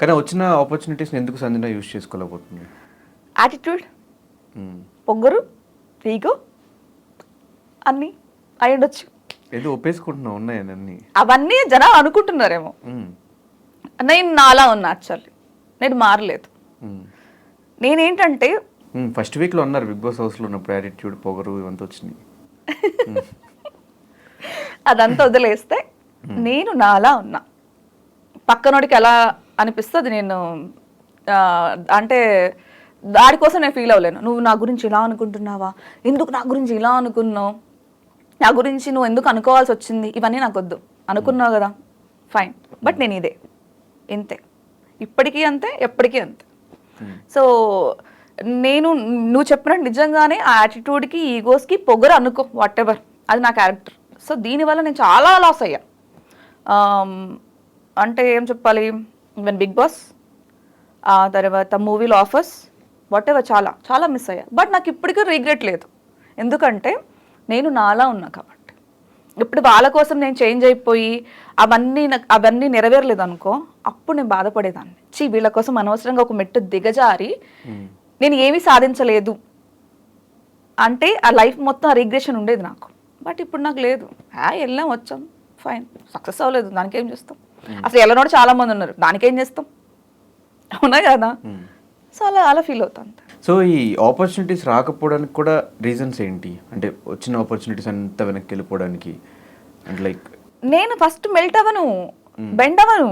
కానీ వచ్చిన ఆపర్చునిటీస్ని ఎందుకు సంజన యూజ్ చేసుకోలేకపోతుంది? యాటిట్యూడ్, పొగరు, ఈగో అన్నీ అయి ఉండొచ్చు. ఏదో ఒప్పేసుకుంటున్నావు ఉన్నాయని అన్ని. అవన్నీ జనాలు అనుకుంటున్నారేమో. నేను నాలా ఉన్నా, యాక్చువల్లీ నేను మారలేదు. నేనేంటంటే ఫస్ట్ వీక్లో ఉన్నారు బిగ్ బాస్ హౌస్లో ఉన్నప్పుడు యాటిట్యూడ్, పొగరు ఇవంతా వచ్చినాయి. అదంతా వదిలేస్తే నేను నాలా ఉన్నా. పక్కనోడికి ఎలా అనిపిస్తుంది నేను అంటే దాడి కోసం నేను ఫీల్ అవ్వలేను. నువ్వు నా గురించి ఇలా అనుకుంటున్నావా, ఎందుకు నా గురించి ఇలా అనుకున్నావు, నా గురించి నువ్వు ఎందుకు అనుకోవాల్సి వచ్చింది, ఇవన్నీ నాకు వద్దు. అనుకున్నావు కదా ఫైన్, బట్ నేను ఇదే ఇంతే, ఇప్పటికీ అంతే, ఎప్పటికీ అంతే. సో నేను నువ్వు చెప్పినట్టు నిజంగానే ఆ యాటిట్యూడ్కి, ఈగోస్కి పొగరు అనుకో, వాట్ ఎవర్, అది నా క్యారెక్టర్. సో దీనివల్ల నేను చాలా లాస్ అయ్యా. అంటే ఏం చెప్పాలి, ఈవెన్ బిగ్ బాస్, ఆ తర్వాత మూవీలో ఆఫర్స్, వాట్ ఎవర్, చాలా చాలా మిస్ అయ్యా. బట్ నాకు ఇప్పటికీ రిగ్రెట్ లేదు, ఎందుకంటే నేను నాలా ఉన్నా కాబట్టి. ఇప్పుడు వాళ్ళ కోసం నేను చేంజ్ అయిపోయి అవన్నీ నెరవేరలేదు అనుకో, అప్పుడు నేను బాధపడేదాన్ని. వీళ్ళ కోసం అనవసరంగా ఒక మెట్టు దిగజారి నేను ఏమీ సాధించలేదు అంటే ఆ లైఫ్ మొత్తం ఆ రిగ్రెషన్ ఉండేది నాకు. బట్ ఇప్పుడు నాకు లేదు. వెళ్ళాం వచ్చాం ఫైన్, సక్సెస్ అవ్వలేదు, దానికేం చేస్తాం. అసలు వెళ్ళనోడు చాలా మంది ఉన్నారు, దానికేం చేస్తాం, అవునా కదా. సో అలా ఫీల్ అవుతాను. సో ఈ ఆపర్చునిటీస్ రాకపోవడానికి కూడా రీజన్స్ ఏంటి? అంటే వచ్చిన ఆపర్చునిటీస్ అంతా వెనక్కి వెళ్ళిపోవడానికి అంటే లైక్ నేను ఫస్ట్ మెల్ట్ అవ్వను, బెండ్ అవ్వను.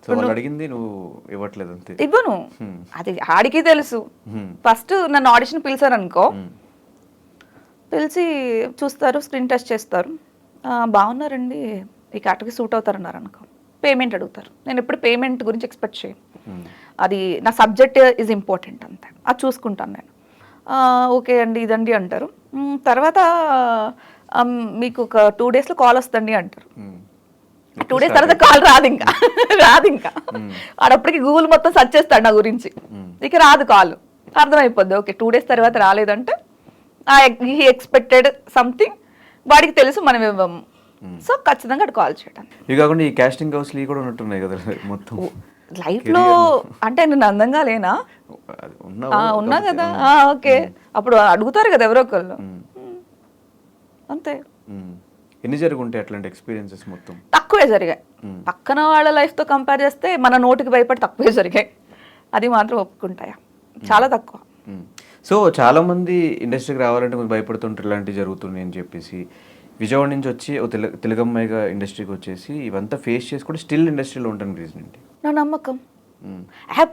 సో వాళ్ళు అడిగింది నువ్వు ఇవ్వట్లేదు అంతే, ఇవ్వను. అది ఆడికి తెలుసు. ఫస్ట్ నన్ను ఆడిషన్ పిలిచారు అనుకో, పిలిచి చూస్తారు, స్క్రీన్ టెస్ట్ చేస్తారు, బాగున్నారండి, ఈ క్యాటగరీ సూట్ అవుతారన్నారు అనుకో, పేమెంట్ అడుగుతారు. నేను ఎప్పుడు పేమెంట్ గురించి ఎక్స్పెక్ట్ చేయను. అది నా సబ్జెక్ట్ ఈజ్ ఇంపార్టెంట్ అంతే, అది చూసుకుంటాను నేను. ఓకే అండి ఇదండి అంటారు. తర్వాత మీకు ఒక 2 daysలో కాల్ వస్తుంది అంటారు. 2 days తర్వాత కాల్ రాదు ఇంకా ఆడప్పటికి గూగుల్ మొత్తం సెర్చ్ చేస్తాడు నా గురించి, ఇక రాదు కాల్. అర్థమైపోద్ది, ఓకే 2 days తర్వాత రాలేదంటే హీ ఎక్స్పెక్టెడ్ సంథింగ్, వాడికి తెలుసు మనం ఇవ్వము. సో ఖచ్చితంగా అటు కాల్ చేయడం. ఇవి కాకుండా ఈ కాస్టింగ్ హౌస్లు కూడా ఉన్నట్టున్నాయి కదా మొత్తం లైఫ్లో. అంటే నేను అందంగా లేనా? ఉన్నా కదా. ఓకే, అప్పుడు అడుగుతారు కదా ఎవరో ఒకళ్ళు, అంతే. ఎన్ని జరుగుంటాయి అట్లాంటి ఎక్స్పీరియన్సెస్? మొత్తం తక్కువే జరిగాయి. పక్కన వాళ్ళ లైఫ్తో కంపేర్ చేస్తే మన నోటికి భయపడి తక్కువే జరిగాయి, అది మాత్రం ఒప్పుకుంటాయా, చాలా తక్కువ. సో చాలా మంది ఇండస్ట్రీకి రావాలంటే కొంచెం భయపడుతుంటారు ఇలాంటివి జరుగుతున్నాయి అని చెప్పేసి. విజయవాడ నుంచి వచ్చి తెలుగమ్మాయిగా ఇండస్ట్రీకి వచ్చేసి ఇవంతా ఫేస్ చేసి కూడా స్టిల్ ఇండస్ట్రీలో ఉంటాను రీజన్ ఏంటి? నా నమ్మకం.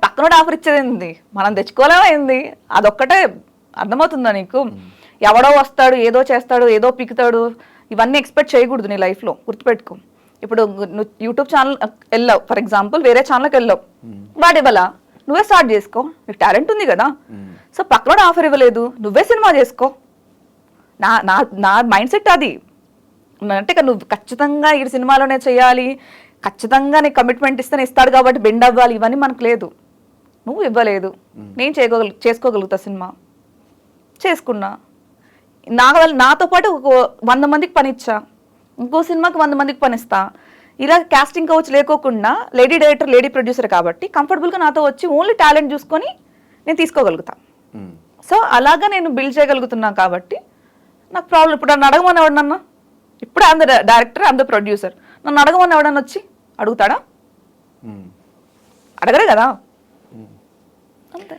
పక్కనోడు ఆఫర్ ఇచ్చేది మనం తెచ్చుకోలేమైంది, అదొక్కటే అర్థమవుతుందా నీకు? ఎవడో వస్తాడు, ఏదో చేస్తాడు, ఏదో పిక్కుతాడు, ఇవన్నీ ఎక్స్పెక్ట్ చేయకూడదు నీ లైఫ్లో, గుర్తుపెట్టుకో. ఇప్పుడు నువ్వు యూట్యూబ్ ఛానల్ వెళ్ళావు ఫర్ ఎగ్జాంపుల్, వేరే ఛానల్కి వెళ్ళావు, వాడు ఇవ్వాలా, నువ్వే స్టార్ట్ చేసుకో, నీకు టాలెంట్ ఉంది కదా. సో పక్కనోడు ఆఫర్ ఇవ్వలేదు, నువ్వే సినిమా చేసుకో. నా మైండ్ సెట్ అది. అంటే నువ్వు ఖచ్చితంగా ఈ సినిమాలోనే చేయాలి, ఖచ్చితంగా నీకు కమిట్మెంట్ ఇస్తేనే ఇస్తాడు కాబట్టి బెండ్ అవ్వాలి, ఇవన్నీ మనకు లేదు. నువ్వు ఇవ్వలేదు, నేను చేసుకోగలుగుతా సినిమా, చేసుకున్నా. నాతో పాటు 100 మందికి పని ఇచ్చా, ఇంకో సినిమాకి 100 మందికి పని ఇస్తా. ఇలా కాస్టింగ్ కౌచ్ లేకోకుండా లేడీ డైరెక్టర్, లేడీ ప్రొడ్యూసర్ కాబట్టి కంఫర్టబుల్గా నాతో వచ్చి ఓన్లీ టాలెంట్ చూసుకొని నేను తీసుకోగలుగుతా. సో అలాగా నేను బిల్డ్ చేయగలుగుతున్నా కాబట్టి నాకు ప్రాబ్లం. ఇప్పుడు నన్ను అడగమని ఎవడన్నా, ఇప్పుడు అంద డైరెక్టర్, అంద ప్రొడ్యూసర్, నన్ను అడగమని ఎవడన్నా వచ్చి అడుగుతాడా? అడగరే కదా, అంతే.